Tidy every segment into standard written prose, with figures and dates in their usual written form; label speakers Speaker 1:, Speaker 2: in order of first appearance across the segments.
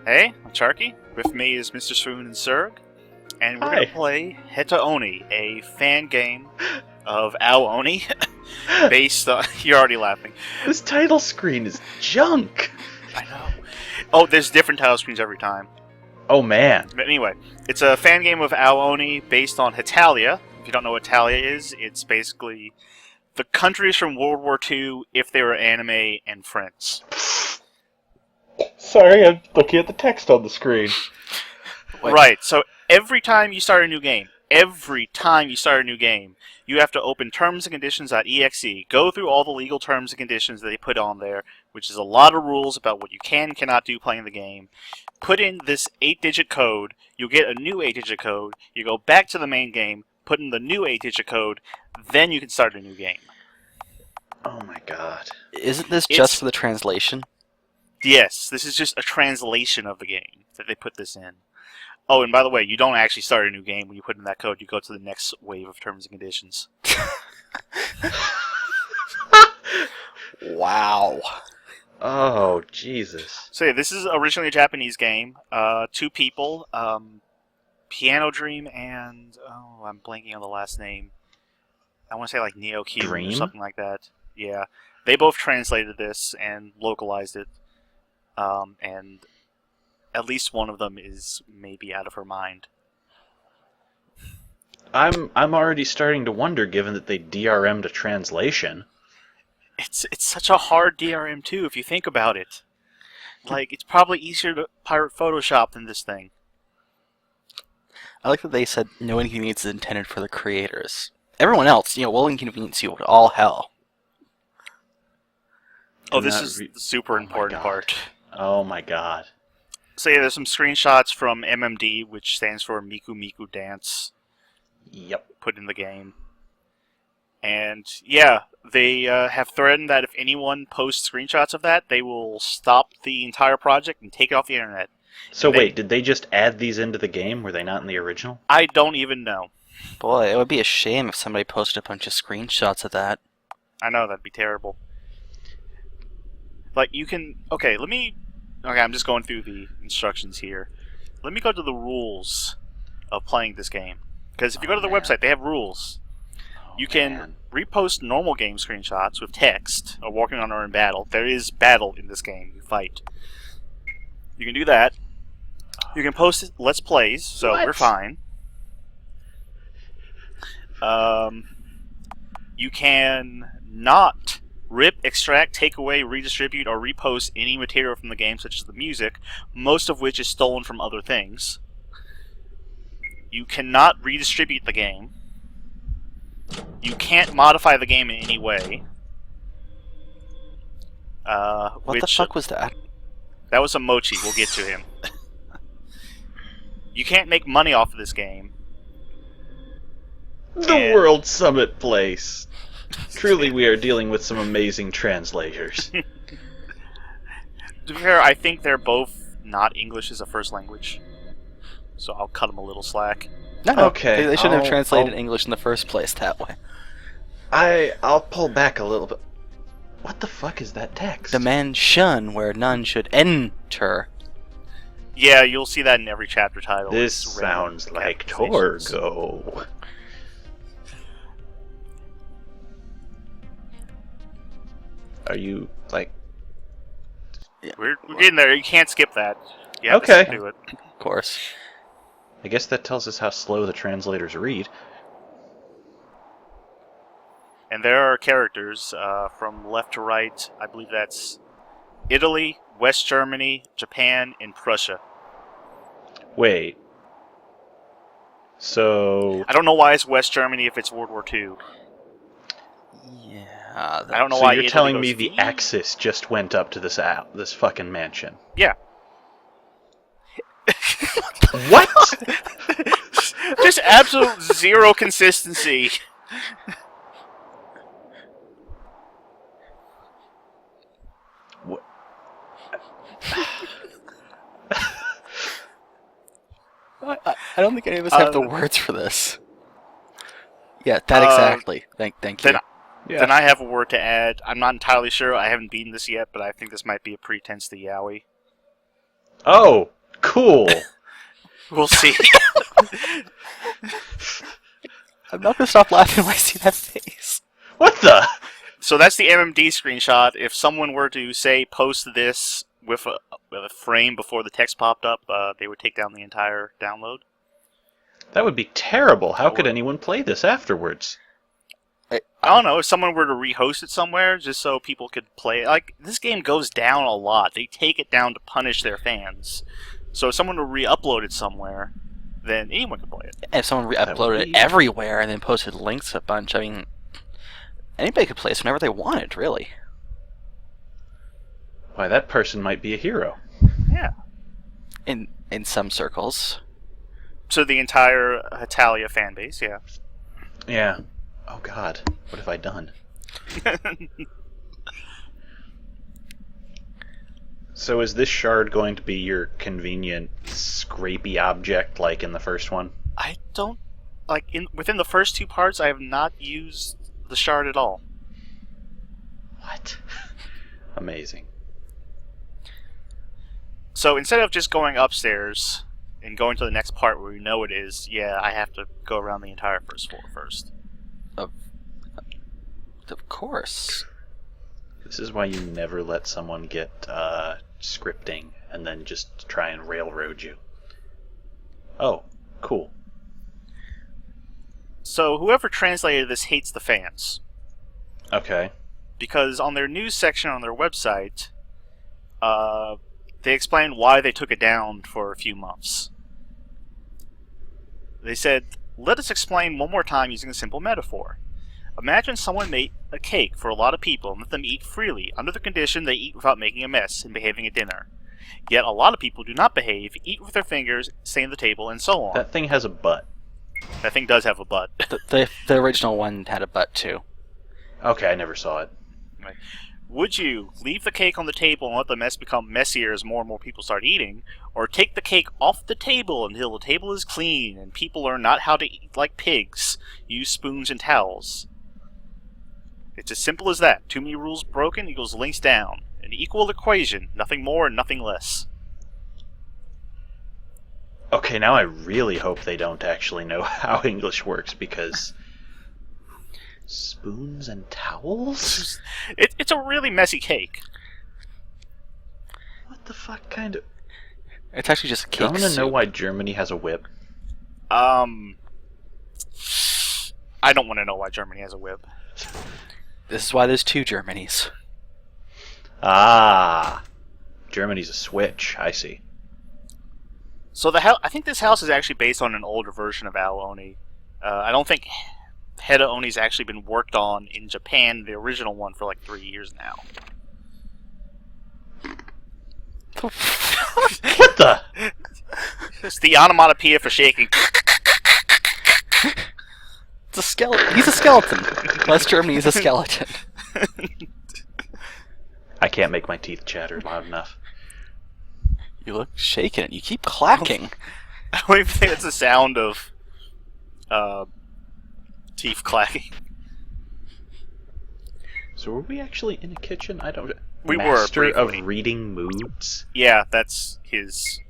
Speaker 1: Hey, I'm Charky. With me is Mr. Swoon and Syrg, and we're going to play HetaOni, a fan game of Ao Oni, based on... You're already laughing.
Speaker 2: This title screen is junk!
Speaker 1: I know. Oh, there's different title screens every time.
Speaker 2: Oh, man.
Speaker 1: But anyway, it's a fan game of Ao Oni based on Hetalia. If you don't know what Hetalia is, it's basically the countries from World War II if they were anime and friends.
Speaker 2: Sorry, I'm looking at the text on the screen.
Speaker 1: Right, so every time you start a new game, you have to open terms and conditions.exe, go through all the legal terms and conditions that they put on there, which is a lot of rules about what you can and cannot do playing the game. Put in this 8-digit code, you'll get a new 8-digit code, you go back to the main game, put in the new 8-digit code, then you can start a new game.
Speaker 2: Oh my god.
Speaker 3: Isn't this just for the translation?
Speaker 1: Yes, this is just a translation of the game that they put this in. Oh, and by the way, you don't actually start a new game when you put in that code. You go to the next wave of terms and conditions.
Speaker 3: Wow.
Speaker 2: Oh, Jesus.
Speaker 1: So yeah, this is originally a Japanese game. 2 people, Piano Dream and... Oh, I'm blanking on the last name. I want to say like Neo Q or something like that. Yeah. They both translated this and localized it. And at least one of them is maybe out of her mind.
Speaker 2: I'm already starting to wonder, given that they DRM'd a translation.
Speaker 1: It's such a hard DRM too, if you think about it. Like, it's probably easier to pirate Photoshop than this thing.
Speaker 3: I like that they said no inconvenience is intended for the creators. Everyone else, will inconvenience you with all hell.
Speaker 1: Oh, this is the super important part.
Speaker 2: Oh my god.
Speaker 1: So yeah, there's some screenshots from MMD, which stands for Miku Miku Dance.
Speaker 2: Yep.
Speaker 1: Put in the game. And yeah, they have threatened that if anyone posts screenshots of that, they will stop the entire project and take it off the internet.
Speaker 2: So wait, did they just add these into the game? Were they not in the original?
Speaker 1: I don't even know.
Speaker 3: Boy, it would be a shame if somebody posted a bunch of screenshots of that.
Speaker 1: I know, that'd be terrible. Like, you can... Okay, I'm just going through the instructions here. Let me go to the rules of playing this game. Because if you go to the website, they have rules. You can repost normal game screenshots with text, or walking on or in battle. There is battle in this game. You fight. You can do that. You can post Let's Plays, so we're fine. You can not rip, extract, take away, redistribute, or repost any material from the game, such as the music, most of which is stolen from other things. You cannot redistribute the game. You can't modify the game in any way.
Speaker 3: What the fuck was that?
Speaker 1: That was a Mochi. We'll get to him. You can't make money off of this game.
Speaker 2: The World Summit place. Truly, we are dealing with some amazing translators.
Speaker 1: To be fair, I think they're both not English as a first language. So I'll cut them a little slack.
Speaker 3: No,
Speaker 2: okay.
Speaker 3: They shouldn't have translated English in the first place that way.
Speaker 2: I'll pull back a little bit. What the fuck is that text?
Speaker 3: The man shun where none should enter.
Speaker 1: Yeah, you'll see that in every chapter title.
Speaker 2: This sounds like Torgo. Are you, like...
Speaker 1: Yeah. We're getting there. You can't skip that. You have to do it.
Speaker 3: Of course.
Speaker 2: I guess that tells us how slow the translators read.
Speaker 1: And there are characters from left to right. I believe that's Italy, West Germany, Japan, and Prussia.
Speaker 2: Wait. So...
Speaker 1: I don't know why it's West Germany if it's World War II.
Speaker 3: Yeah.
Speaker 1: I don't know
Speaker 2: so
Speaker 1: why
Speaker 2: you're
Speaker 1: Italy
Speaker 2: telling
Speaker 1: goes
Speaker 2: me the Axis just went up to this fucking mansion?
Speaker 1: Yeah.
Speaker 2: What?
Speaker 1: Just absolute zero consistency.
Speaker 2: What?
Speaker 3: I don't think any of us have the words for this. Yeah, that exactly. Thank you.
Speaker 1: Then I have a word to add. I'm not entirely sure. I haven't beaten this yet, but I think this might be a pretense to yaoi.
Speaker 2: Oh, cool.
Speaker 1: We'll see.
Speaker 3: I'm not gonna stop laughing when I see that face.
Speaker 2: What the?
Speaker 1: So that's the MMD screenshot. If someone were to, say, post this with a frame before the text popped up, they would take down the entire download.
Speaker 2: That would be terrible. How could anyone play this afterwards?
Speaker 1: I don't know, if someone were to rehost it somewhere, just so people could play it. Like, this game goes down a lot. They take it down to punish their fans. So if someone would re-upload it somewhere, then anyone could play it.
Speaker 3: And if someone re-uploaded it everywhere and then posted links a bunch, I mean, anybody could play this whenever they wanted, really.
Speaker 2: Why, that person might be a hero.
Speaker 1: Yeah.
Speaker 3: In some circles.
Speaker 1: So the entire Hetalia fan base, yeah.
Speaker 2: Yeah. Oh god, what have I done? So is this shard going to be your convenient scrapey object like in the first one?
Speaker 1: I don't... Like, within the first two parts, I have not used the shard at all.
Speaker 2: What? Amazing.
Speaker 1: So instead of just going upstairs and going to the next part where we know it is, yeah, I have to go around the entire first floor first.
Speaker 3: Of course.
Speaker 2: This is why you never let someone get scripting and then just try and railroad you. Oh, cool.
Speaker 1: So whoever translated this hates the fans.
Speaker 2: Okay.
Speaker 1: Because on their news section on their website, they explained why they took it down for a few months. They said, "Let us explain one more time using a simple metaphor. Imagine someone made a cake for a lot of people and let them eat freely, under the condition they eat without making a mess and behaving at dinner. Yet a lot of people do not behave, eat with their fingers, stain the table, and so on."
Speaker 2: That thing has a butt.
Speaker 1: That thing does have a butt.
Speaker 3: The original one had a butt, too.
Speaker 2: Okay, I never saw it.
Speaker 1: Would you leave the cake on the table and let the mess become messier as more and more people start eating, or take the cake off the table until the table is clean and people learn not how to eat like pigs, use spoons and towels? It's as simple as that. Too many rules broken equals links down. An equal equation, nothing more and nothing less.
Speaker 2: Okay, now I really hope they don't actually know how English works, because... spoons and towels?
Speaker 1: It's a really messy cake.
Speaker 2: What the fuck kind of...
Speaker 3: It's actually just a cake
Speaker 2: Do I want to know
Speaker 3: soup.
Speaker 2: why Germany has a whip?
Speaker 1: I don't want to know why Germany has a whip.
Speaker 3: This is why there's two Germanys.
Speaker 2: Ah! Germany's a switch, I see.
Speaker 1: So I think this house is actually based on an older version of Ao Oni. I don't think HetaOni's actually been worked on in Japan, the original one, for like 3 years now.
Speaker 2: What the?
Speaker 1: It's the onomatopoeia for shaking.
Speaker 3: It's a skeleton. He's a skeleton. West Germany is a skeleton.
Speaker 2: I can't make my teeth chatter loud enough.
Speaker 3: You look shaken. You keep clacking.
Speaker 1: I don't even think it's the sound of teeth clacking.
Speaker 2: So were we actually in a kitchen? I don't...
Speaker 1: We
Speaker 2: Master
Speaker 1: were, briefly.
Speaker 2: of reading moods?
Speaker 1: Yeah, that's his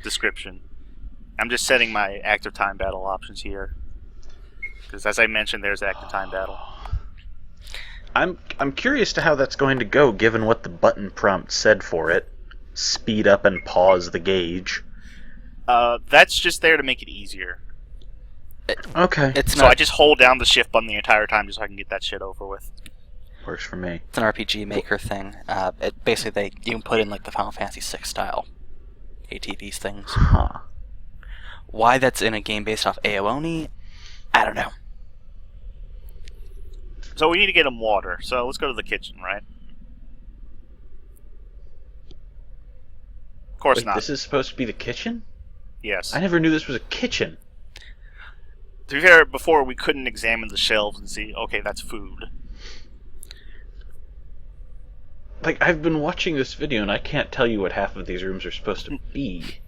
Speaker 1: description. I'm just setting my active time battle options here. Because as I mentioned, there's active time battle.
Speaker 2: I'm curious to how that's going to go, given what the button prompt said for it. Speed up and pause the gauge.
Speaker 1: That's just there to make it easier.
Speaker 2: Okay.
Speaker 1: So I just hold down the shift button the entire time just so I can get that shit over with.
Speaker 2: Works for me.
Speaker 3: It's an RPG Maker thing. Basically, you can put in like the Final Fantasy VI style ATVs things.
Speaker 2: Huh.
Speaker 3: Why that's in a game based off Ao Oni, I don't know.
Speaker 1: So we need to get him water. So let's go to the kitchen, right? Of course
Speaker 2: Wait,
Speaker 1: not.
Speaker 2: this is supposed to be the kitchen?
Speaker 1: Yes.
Speaker 2: I never knew this was a kitchen.
Speaker 1: To be fair, before we couldn't examine the shelves and see, okay, that's food.
Speaker 2: Like, I've been watching this video and I can't tell you what half of these rooms are supposed to be.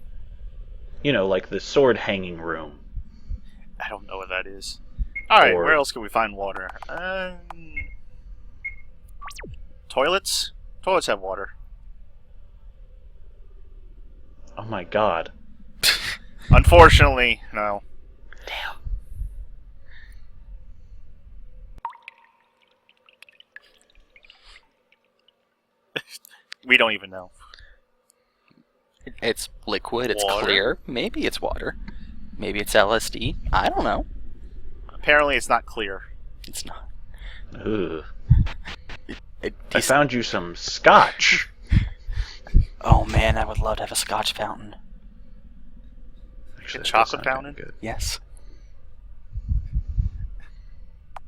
Speaker 2: You know, like the sword hanging room.
Speaker 1: I don't know what that is. Alright,
Speaker 2: Or-
Speaker 1: where else can we find water? Toilets? Toilets have water.
Speaker 2: Oh my god.
Speaker 1: Unfortunately, no.
Speaker 3: Damn.
Speaker 1: We don't even know.
Speaker 3: It's liquid, it's
Speaker 1: Water?
Speaker 3: clear. Maybe it's water. Maybe it's LSD. I don't know.
Speaker 1: Apparently, it's not clear.
Speaker 3: It's not.
Speaker 2: Ugh.
Speaker 3: It,
Speaker 2: I found you some scotch.
Speaker 3: Oh man, I would love to have a scotch fountain.
Speaker 2: Actually, that does
Speaker 1: chocolate
Speaker 2: sound
Speaker 1: fountain?
Speaker 2: good.
Speaker 3: Yes.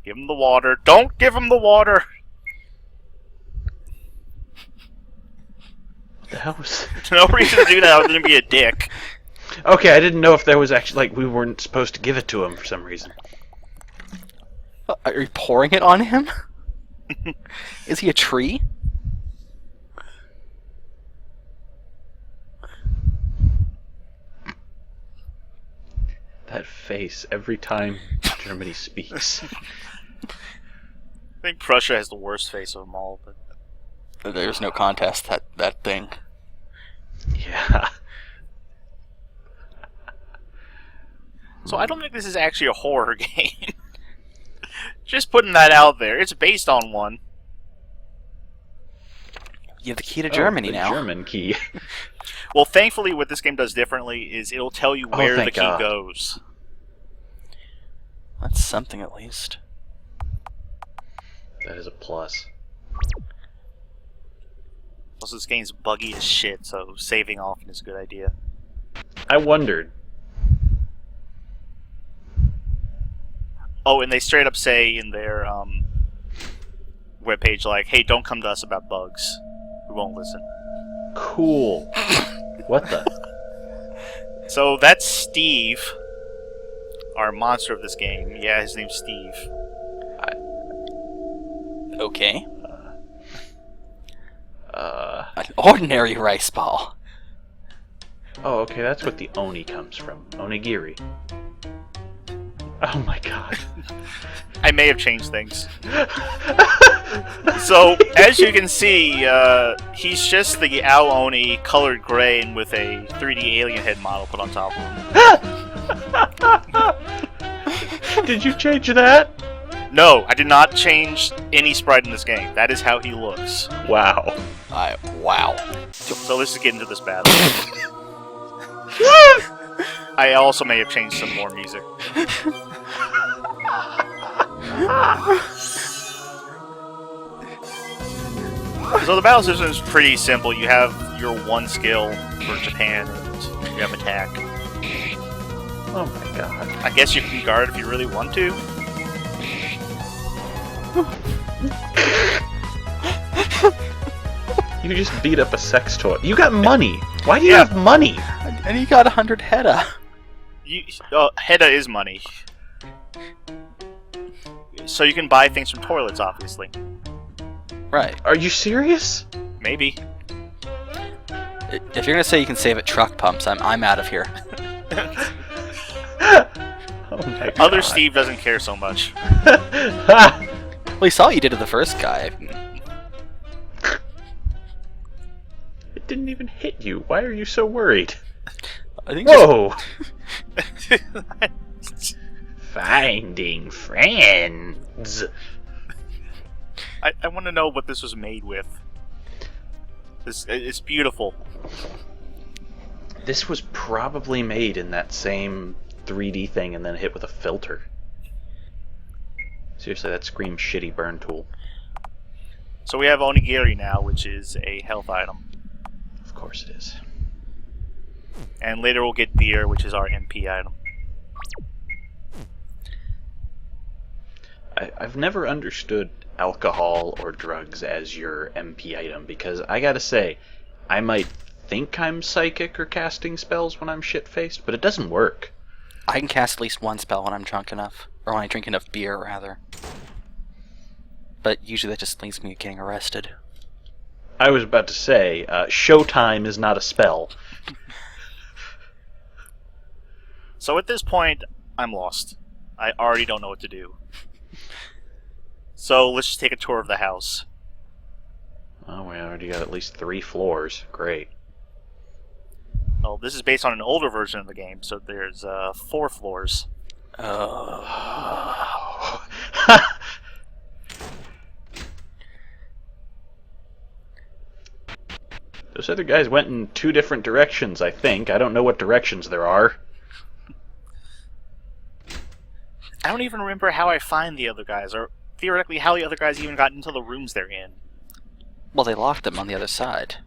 Speaker 1: Give him the water. Don't give him the water!
Speaker 2: What the hell was...
Speaker 1: No reason to do that other than be a dick.
Speaker 2: Okay, I didn't know if there was actually, like, we weren't supposed to give it to him for some reason.
Speaker 3: Are you pouring it on him? Is he a tree?
Speaker 2: That face every time Germany speaks.
Speaker 1: I think Prussia has the worst face of them all, but
Speaker 3: There's no contest. That thing.
Speaker 2: Yeah.
Speaker 1: so I don't think this is actually a horror game. Just putting that out there. It's based on one.
Speaker 3: You have the key to Germany
Speaker 2: the
Speaker 3: now.
Speaker 2: German key.
Speaker 1: Well, thankfully, what this game does differently is it'll tell you where the
Speaker 2: thank
Speaker 1: key
Speaker 2: God.
Speaker 1: goes.
Speaker 3: That's something at least.
Speaker 2: That is a plus.
Speaker 1: Also, this game's buggy as shit, so saving often is a good idea.
Speaker 2: I wondered.
Speaker 1: Oh, and they straight up say in their webpage, like, hey, don't come to us about bugs. We won't listen.
Speaker 2: Cool. What the?
Speaker 1: So that's Steve, our monster of this game. Yeah, his name's Steve.
Speaker 3: Okay. An ordinary rice ball.
Speaker 2: Oh, okay, that's what the Oni comes from. Onigiri. Oh my god.
Speaker 1: I may have changed things. So, as you can see, he's just the Ao Oni colored gray and with a 3D alien head model put on top of him.
Speaker 2: Did you change that?
Speaker 1: No, I did not change any sprite in this game. That is how he looks.
Speaker 2: Wow.
Speaker 3: Wow.
Speaker 1: So let's just get into this battle. I also may have changed some more music. So the battle system is pretty simple. You have your one skill for Japan, and you have attack.
Speaker 2: Oh my god.
Speaker 1: I guess you can guard if you really want to.
Speaker 2: You just beat up a sex toy. You got money. Why do you have money?
Speaker 3: And he got 100 Heta.
Speaker 1: Heta is money. So you can buy things from toilets, obviously.
Speaker 3: Right.
Speaker 2: Are you serious?
Speaker 1: Maybe.
Speaker 3: If you're gonna say you can save at truck pumps, I'm out of here.
Speaker 2: Oh my god.
Speaker 1: Other Steve doesn't care so much.
Speaker 3: Well, he saw what you did to the first guy.
Speaker 2: It didn't even hit you. Why are you so worried?
Speaker 3: I think
Speaker 2: Whoa! Finding friends.
Speaker 1: I want to know what this was made with. It's beautiful.
Speaker 2: This was probably made in that same 3D thing and then hit with a filter. Seriously, that screams shitty burn tool.
Speaker 1: So we have Onigiri now, which is a health item.
Speaker 2: Of course it is.
Speaker 1: And later we'll get beer, which is our MP item.
Speaker 2: I've never understood alcohol or drugs as your MP item because I gotta say, I might think I'm psychic or casting spells when I'm shit-faced, but it doesn't work.
Speaker 3: I can cast at least one spell when I'm drunk enough. Or when I drink enough beer, rather. But usually that just leaves me getting arrested.
Speaker 2: I was about to say, Showtime is not a spell.
Speaker 1: So at this point, I'm lost. I already don't know what to do. So let's just take a tour of the house.
Speaker 2: Oh, we already got at least 3 floors. Great.
Speaker 1: Well, this is based on an older version of the game, so there's 4 floors.
Speaker 3: Oh.
Speaker 2: Those other guys went in 2 different directions, I think. I don't know what directions there are.
Speaker 1: I don't even remember how I find the other guys, or theoretically how the other guys even got into the rooms they're in.
Speaker 3: Well, they locked them on the other side.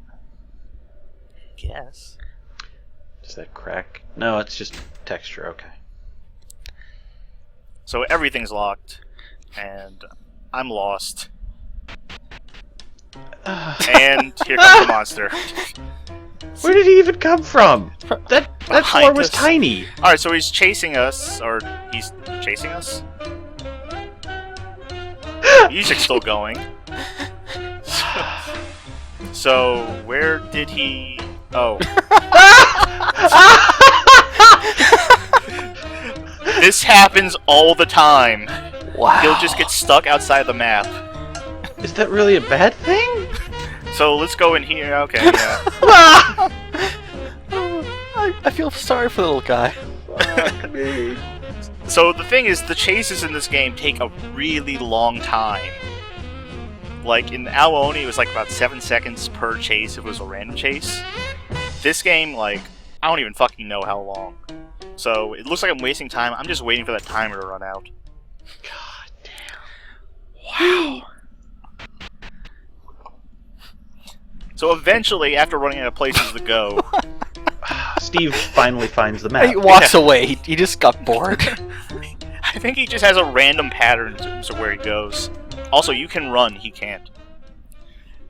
Speaker 1: Yes.
Speaker 2: Does that crack? No, it's just texture. Okay.
Speaker 1: So everything's locked, and I'm lost. And here comes the monster.
Speaker 2: Where did he even come from? That
Speaker 1: Behind
Speaker 2: floor was
Speaker 1: us.
Speaker 2: tiny.
Speaker 1: Alright, so he's chasing us, or he's chasing us? Music's still going. So, where did he... Oh. This happens all the time.
Speaker 3: Wow.
Speaker 1: He'll just get stuck outside the map.
Speaker 2: Is that really a bad thing?
Speaker 1: So let's go in here. Okay, yeah.
Speaker 3: I feel sorry for the little guy.
Speaker 2: Fuck me.
Speaker 1: So the thing is, the chases in this game take a really long time. Like in Ao Oni, it was like about 7 seconds per chase if it was a random chase. This game, like, I don't even fucking know how long. So it looks like I'm wasting time. I'm just waiting for that timer to run out.
Speaker 2: God damn.
Speaker 3: Wow.
Speaker 1: So eventually, after running out of places to go,
Speaker 2: Steve finally finds the map.
Speaker 3: He walks away. He just got bored.
Speaker 1: I think he just has a random pattern to where he goes. Also, you can run, he can't.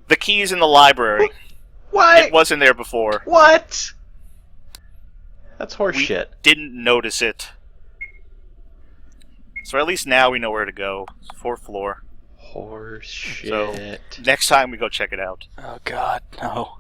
Speaker 1: The key is in the library.
Speaker 2: What?
Speaker 1: It wasn't there before.
Speaker 2: What? That's
Speaker 1: We
Speaker 2: horseshit.
Speaker 1: didn't notice it. So at least now we know where to go. 4th floor.
Speaker 2: Horseshit.
Speaker 1: So next time we go check it out.
Speaker 3: Oh God, no.